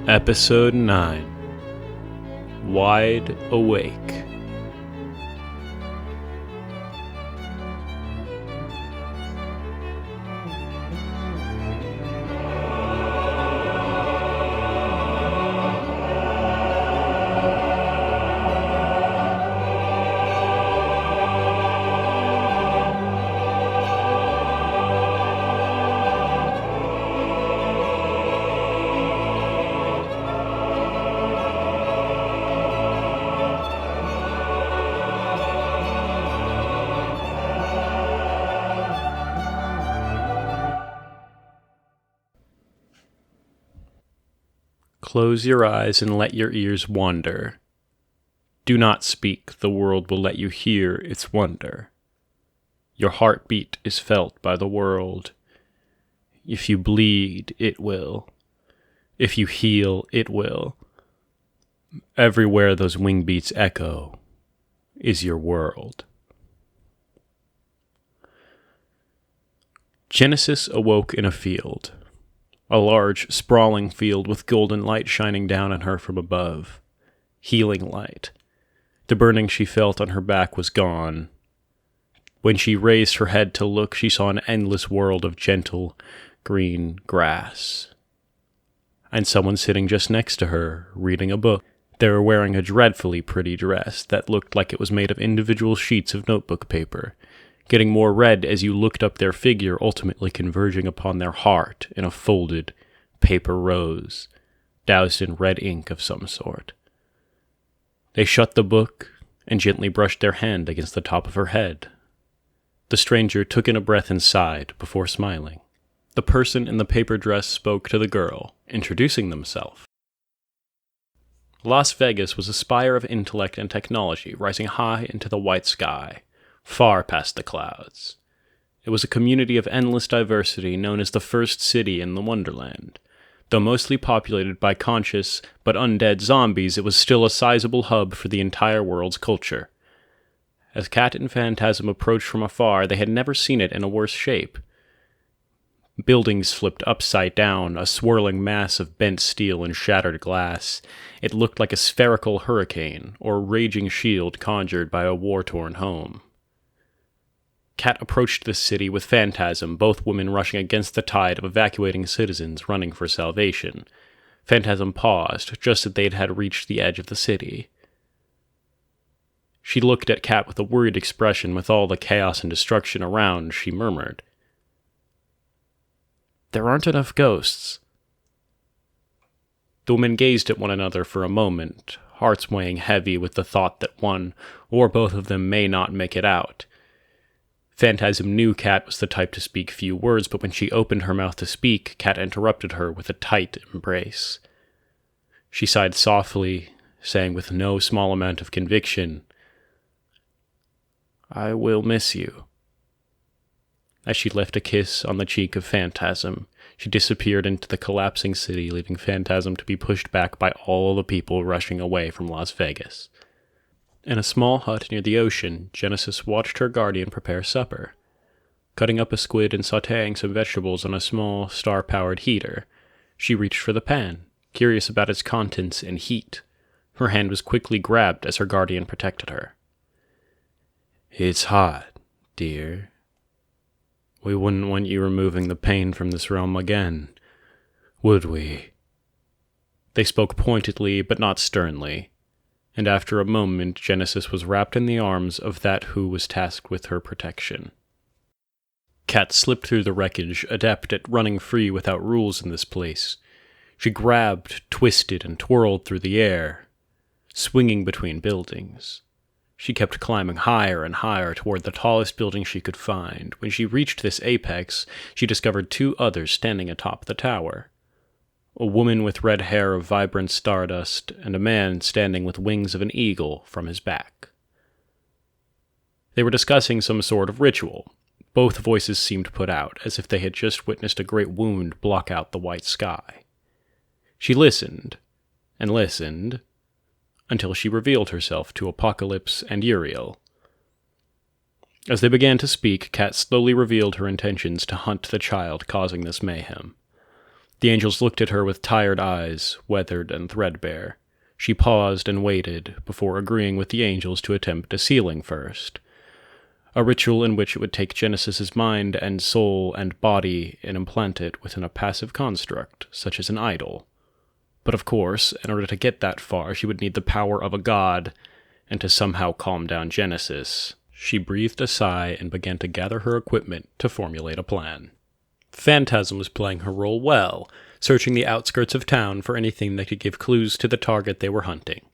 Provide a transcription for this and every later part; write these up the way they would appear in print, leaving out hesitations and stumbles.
Episode 9 Wide Awake. Close your eyes and let your ears wander. Do not speak, the world will let you hear its wonder. Your heartbeat is felt by the world. If you bleed, it will. If you heal, it will. Everywhere those wing beats echo is your world. Genesis awoke in a field. A large, sprawling field with golden light shining down on her from above. Healing light. The burning she felt on her back was gone. When she raised her head to look, she saw an endless world of gentle, green grass. And someone sitting just next to her, reading a book. They were wearing a dreadfully pretty dress that looked like it was made of individual sheets of notebook paper, getting more red as you looked up their figure, ultimately converging upon their heart in a folded paper rose, doused in red ink of some sort. They shut the book and gently brushed their hand against the top of her head. The stranger took in a breath and sighed before smiling. The person in the paper dress spoke to the girl, introducing themselves. Las Vegas was a spire of intellect and technology rising high into the white sky, far past the clouds. It was a community of endless diversity known as the first city in the Wonderland. Though mostly populated by conscious but undead zombies, it was still a sizable hub for the entire world's culture. As Cat and Phantasm approached from afar, they had never seen it in a worse shape. Buildings flipped upside down, a swirling mass of bent steel and shattered glass. It looked like a spherical hurricane, or raging shield conjured by a war-torn home. Cat approached the city with Phantasm, both women rushing against the tide of evacuating citizens running for salvation. Phantasm paused, just as they had reached the edge of the city. She looked at Cat with a worried expression. With all the chaos and destruction around, she murmured, "There aren't enough ghosts." The women gazed at one another for a moment, hearts weighing heavy with the thought that one or both of them may not make it out. Phantasm knew Cat was the type to speak few words, but when she opened her mouth to speak, Cat interrupted her with a tight embrace. She sighed softly, saying with no small amount of conviction, "I will miss you." As she left a kiss on the cheek of Phantasm, she disappeared into the collapsing city, leaving Phantasm to be pushed back by all the people rushing away from Las Vegas. In a small hut near the ocean, Genesis watched her guardian prepare supper. Cutting up a squid and sautéing some vegetables on a small, star-powered heater, she reached for the pan, curious about its contents and heat. Her hand was quickly grabbed as her guardian protected her. "It's hot, dear. We wouldn't want you removing the pain from this realm again, would we?" They spoke pointedly, but not sternly. And after a moment, Genesis was wrapped in the arms of that who was tasked with her protection. Cat slipped through the wreckage, adept at running free without rules in this place. She grabbed, twisted, and twirled through the air, swinging between buildings. She kept climbing higher and higher toward the tallest building she could find. When she reached this apex, she discovered two others standing atop the tower. A woman with red hair of vibrant stardust, and a man standing with wings of an eagle from his back. They were discussing some sort of ritual. Both voices seemed put out, as if they had just witnessed a great wound block out the white sky. She listened, and listened, until she revealed herself to Apocalypse and Uriel. As they began to speak, Cat slowly revealed her intentions to hunt the child causing this mayhem. The angels looked at her with tired eyes, weathered and threadbare. She paused and waited before agreeing with the angels to attempt a sealing first. A ritual in which it would take Genesis's mind and soul and body and implant it within a passive construct, such as an idol. But of course, in order to get that far, she would need the power of a god, and to somehow calm down Genesis. She breathed a sigh and began to gather her equipment to formulate a plan. Phantasm was playing her role well, searching the outskirts of town for anything that could give clues to the target they were hunting.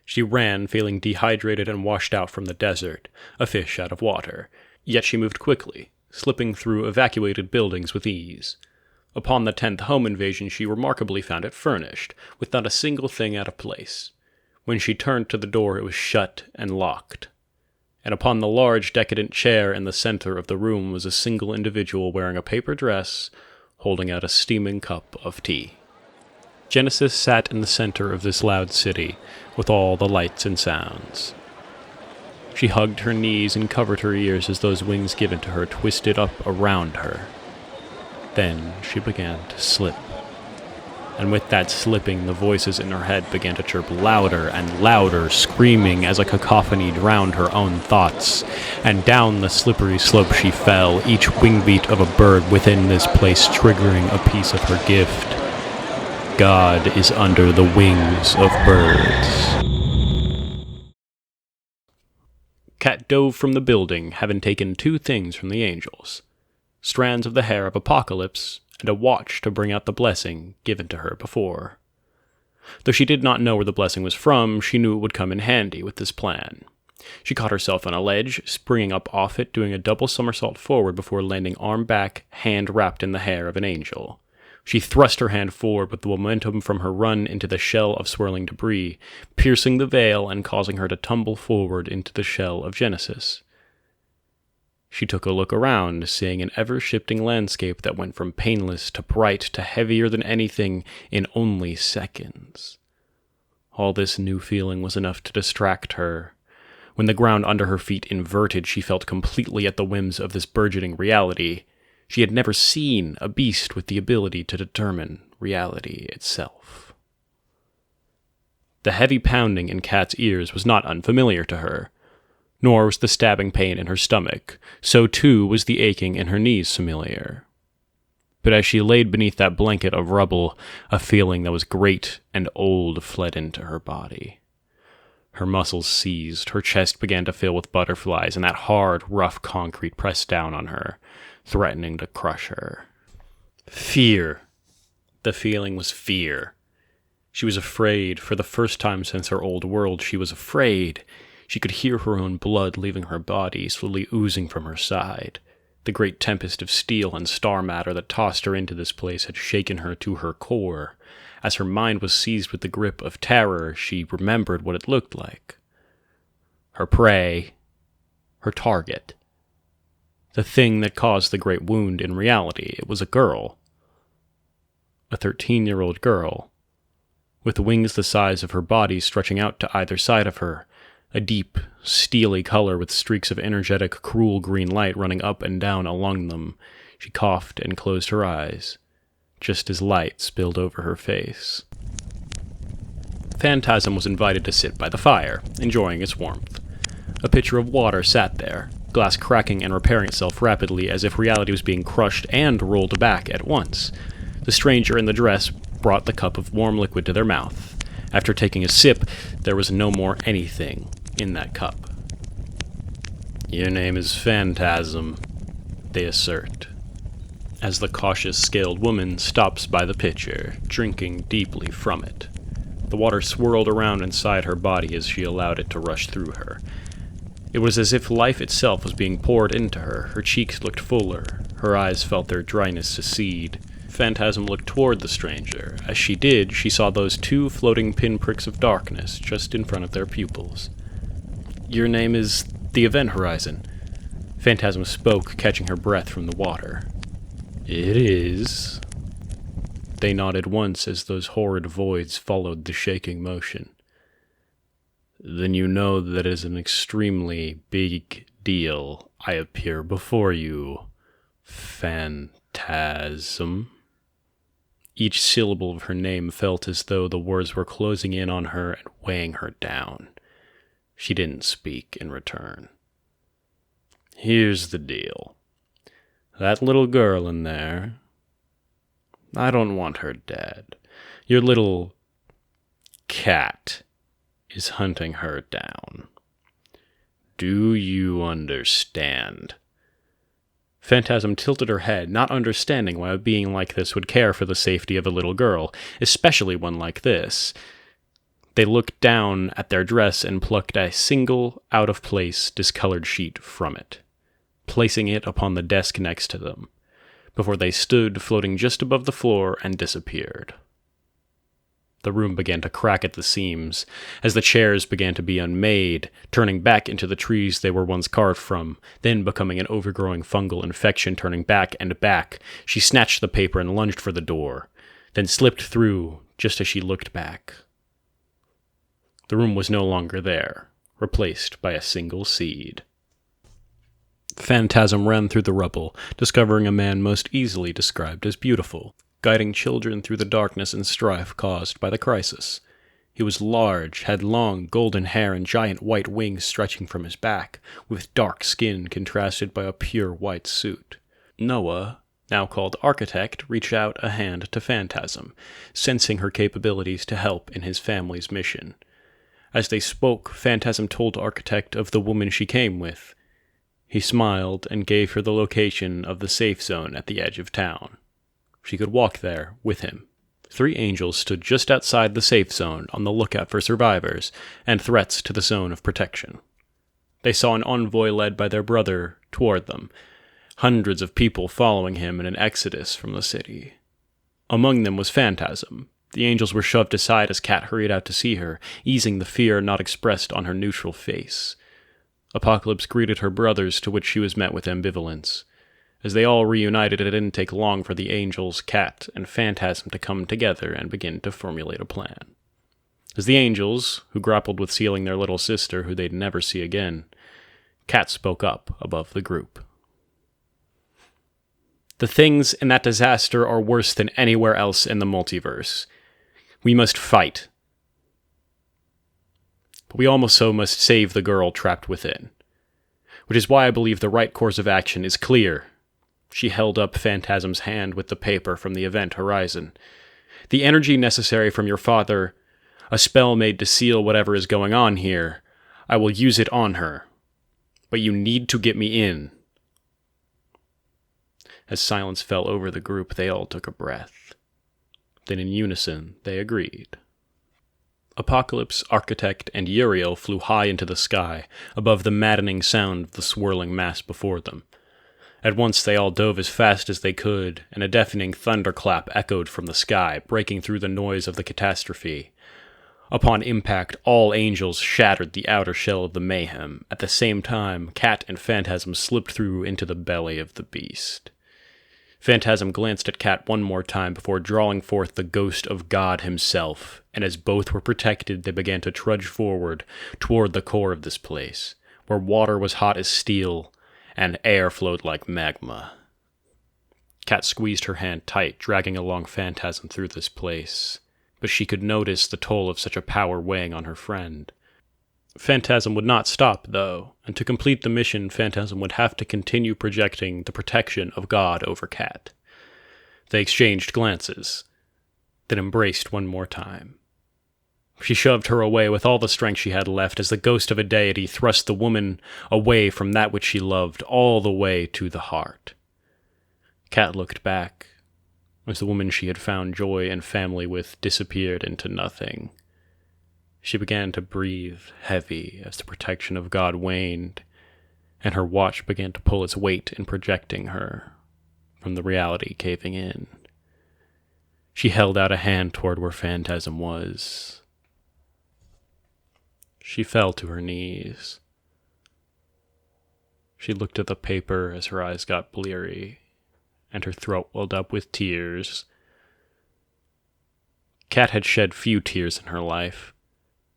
She ran, feeling dehydrated and washed out from the desert, a fish out of water. Yet she moved quickly, slipping through evacuated buildings with ease. Upon the 10th home invasion, she remarkably found it furnished, with not a single thing out of place. When she turned to the door, it was shut and locked. And upon the large, decadent chair in the center of the room was a single individual wearing a paper dress, holding out a steaming cup of tea. Genesis sat in the center of this loud city, with all the lights and sounds. She hugged her knees and covered her ears as those wings given to her twisted up around her. Then she began to slip. And with that slipping, the voices in her head began to chirp louder and louder, screaming as a cacophony drowned her own thoughts. And down the slippery slope she fell, each wing beat of a bird within this place triggering a piece of her gift. God is under the wings of birds. Kat dove from the building, having taken 2 things from the angels: strands of the hair of Apocalypse, and a watch to bring out the blessing given to her before. Though she did not know where the blessing was from, she knew it would come in handy with this plan. She caught herself on a ledge, springing up off it, doing a double somersault forward before landing arm back, hand wrapped in the hair of an angel. She thrust her hand forward with the momentum from her run into the shell of swirling debris, piercing the veil and causing her to tumble forward into the shell of Genesis. She took a look around, seeing an ever-shifting landscape that went from painless to bright to heavier than anything in only seconds. All this new feeling was enough to distract her. When the ground under her feet inverted, she felt completely at the whims of this burgeoning reality. She had never seen a beast with the ability to determine reality itself. The heavy pounding in Kat's ears was not unfamiliar to her, nor was the stabbing pain in her stomach. So too was the aching in her knees familiar. But as she laid beneath that blanket of rubble, a feeling that was great and old fled into her body. Her muscles seized, her chest began to fill with butterflies, and that hard, rough concrete pressed down on her, threatening to crush her. Fear. The feeling was fear. She was afraid. For the first time since her old world, she was afraid. She could hear her own blood leaving her body, slowly oozing from her side. The great tempest of steel and star matter that tossed her into this place had shaken her to her core. As her mind was seized with the grip of terror, she remembered what it looked like. Her prey. Her target. The thing that caused the great wound in reality. It was a girl. A 13-year-old girl. With wings the size of her body stretching out to either side of her. A deep, steely color with streaks of energetic, cruel green light running up and down along them. She coughed and closed her eyes, just as light spilled over her face. Phantasm was invited to sit by the fire, enjoying its warmth. A pitcher of water sat there, glass cracking and repairing itself rapidly as if reality was being crushed and rolled back at once. The stranger in the dress brought the cup of warm liquid to their mouth. After taking a sip, there was no more anything in that cup. "Your name is Phantasm," they assert, as the cautious, scaled woman stops by the pitcher, drinking deeply from it. The water swirled around inside her body as she allowed it to rush through her. It was as if life itself was being poured into her. Her cheeks looked fuller. Her eyes felt their dryness secede. Phantasm looked toward the stranger. As she did, she saw those 2 floating pinpricks of darkness just in front of their pupils. "Your name is the Event Horizon," Phantasm spoke, catching her breath from the water. "It is." They nodded once as those horrid voids followed the shaking motion. "Then you know that it is an extremely big deal I appear before you, Phantasm." Each syllable of her name felt as though the words were closing in on her and weighing her down. She didn't speak in return. Here's the deal. That little girl in there, I don't want her dead. Your little cat is hunting her down. Do you understand? Phantasm tilted her head, not understanding why a being like this would care for the safety of a little girl, especially one like this. They looked down at their dress and plucked a single, out-of-place, discolored sheet from it, placing it upon the desk next to them, before they stood floating just above the floor and disappeared. The room began to crack at the seams, as the chairs began to be unmade, turning back into the trees they were once carved from, then becoming an overgrowing fungal infection turning back and back. She snatched the paper and lunged for the door, then slipped through just as she looked back. The room was no longer there, replaced by a single seed. Phantasm ran through the rubble, discovering a man most easily described as beautiful, guiding children through the darkness and strife caused by the crisis. He was large, had long golden hair and giant white wings stretching from his back, with dark skin contrasted by a pure white suit. Noah, now called Architect, reached out a hand to Phantasm, sensing her capabilities to help in his family's mission. As they spoke, Phantasm told Architect of the woman she came with. He smiled and gave her the location of the safe zone at the edge of town. She could walk there with him. 3 angels stood just outside the safe zone on the lookout for survivors and threats to the zone of protection. They saw an envoy led by their brother toward them, hundreds of people following him in an exodus from the city. Among them was Phantasm. The angels were shoved aside as Kat hurried out to see her, easing the fear not expressed on her neutral face. Apocalypse greeted her brothers, to which she was met with ambivalence. As they all reunited, it didn't take long for the angels, Kat, and Phantasm to come together and begin to formulate a plan. As the angels, who grappled with sealing their little sister, who they'd never see again, Kat spoke up above the group. The things in that disaster are worse than anywhere else in the multiverse. We must fight. But we also must save the girl trapped within. Which is why I believe the right course of action is clear. She held up Phantasm's hand with the paper from the event horizon. The energy necessary from your father, a spell made to seal whatever is going on here, I will use it on her. But you need to get me in. As silence fell over the group, they all took a breath. Then in unison, they agreed. Apocalypse, Architect, and Uriel flew high into the sky, above the maddening sound of the swirling mass before them. At once they all dove as fast as they could, and a deafening thunderclap echoed from the sky, breaking through the noise of the catastrophe. Upon impact, all angels shattered the outer shell of the mayhem. At the same time, Kat and Phantasm slipped through into the belly of the beast. Phantasm glanced at Kat one more time before drawing forth the ghost of God himself, and as both were protected, they began to trudge forward toward the core of this place, where water was hot as steel, and air flowed like magma. Kat squeezed her hand tight, dragging along Phantasm through this place, but she could notice the toll of such a power weighing on her friend. Phantasm would not stop, though, and to complete the mission, Phantasm would have to continue projecting the protection of God over Kat. They exchanged glances, then embraced one more time. She shoved her away with all the strength she had left as the ghost of a deity thrust the woman away from that which she loved, all the way to the heart. Kat looked back as the woman she had found joy and family with disappeared into nothing. She began to breathe heavy as the protection of God waned, and her watch began to pull its weight in projecting her from the reality caving in. She held out a hand toward where Phantasm was. She fell to her knees. She looked at the paper as her eyes got bleary, and her throat welled up with tears. Kat had shed few tears in her life.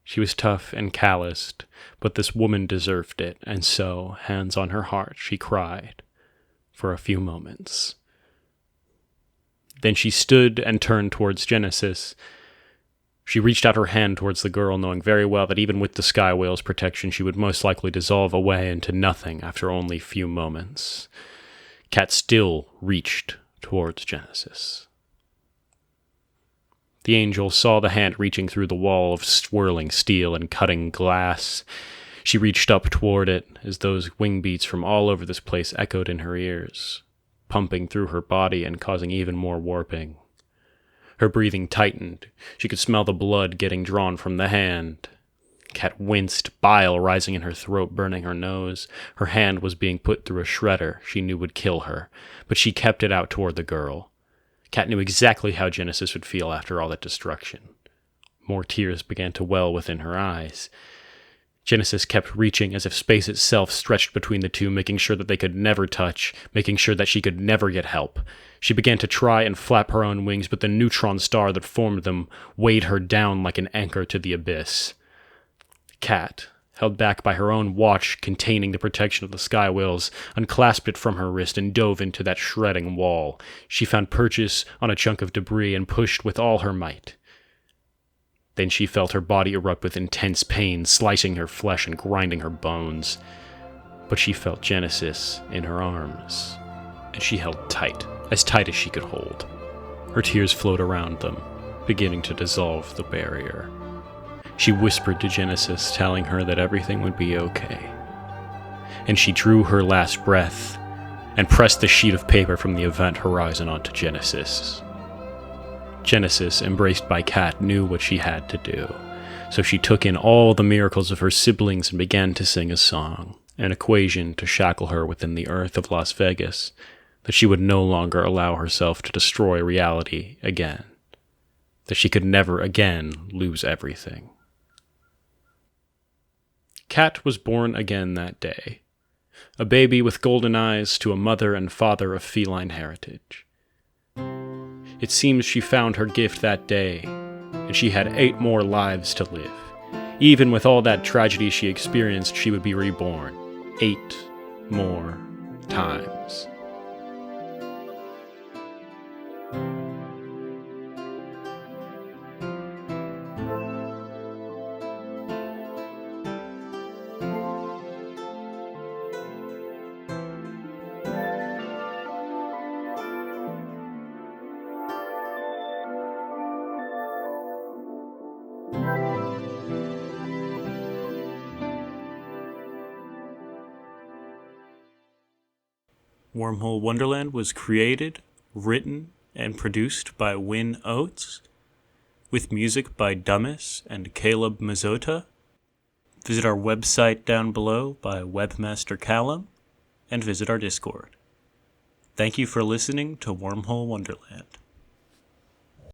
She was tough and calloused, but this woman deserved it, and so, hands on her heart, she cried for a few moments. Then she stood and turned towards Genesis. She reached out her hand towards the girl, knowing very well that even with the sky whale's protection, she would most likely dissolve away into nothing after only a few moments. Kat still reached towards Genesis. The angel saw the hand reaching through the wall of swirling steel and cutting glass. She reached up toward it as those wing beats from all over this place echoed in her ears, pumping through her body and causing even more warping. Her breathing tightened. She could smell the blood getting drawn from the hand. Kat winced, bile rising in her throat, burning her nose. Her hand was being put through a shredder she knew would kill her, but she kept it out toward the girl. Kat knew exactly how Genesis would feel after all that destruction. More tears began to well within her eyes. Genesis kept reaching as if space itself stretched between the two, making sure that they could never touch, making sure that she could never get help. She began to try and flap her own wings, but the neutron star that formed them weighed her down like an anchor to the abyss. Kat, held back by her own watch containing the protection of the sky whales, unclasped it from her wrist and dove into that shredding wall. She found purchase on a chunk of debris and pushed with all her might. Then she felt her body erupt with intense pain, slicing her flesh and grinding her bones. But she felt Genesis in her arms, and she held tight as she could hold. Her tears flowed around them, beginning to dissolve the barrier. She whispered to Genesis, telling her that everything would be okay. And she drew her last breath and pressed the sheet of paper from the event horizon onto Genesis. Genesis, embraced by Kat, knew what she had to do, so she took in all the miracles of her siblings and began to sing a song, an equation to shackle her within the earth of Las Vegas, that she would no longer allow herself to destroy reality again, that she could never again lose everything. Kat was born again that day, a baby with golden eyes to a mother and father of feline heritage. It seems she found her gift that day, and she had 8 more lives to live. Even with all that tragedy she experienced, she would be reborn 8 more times. Wormhole Wonderland was created, written, and produced by Win Oates, with music by Dummis and Caleb Mazzota. Visit our website down below by Webmaster Callum, and visit our Discord. Thank you for listening to Wormhole Wonderland.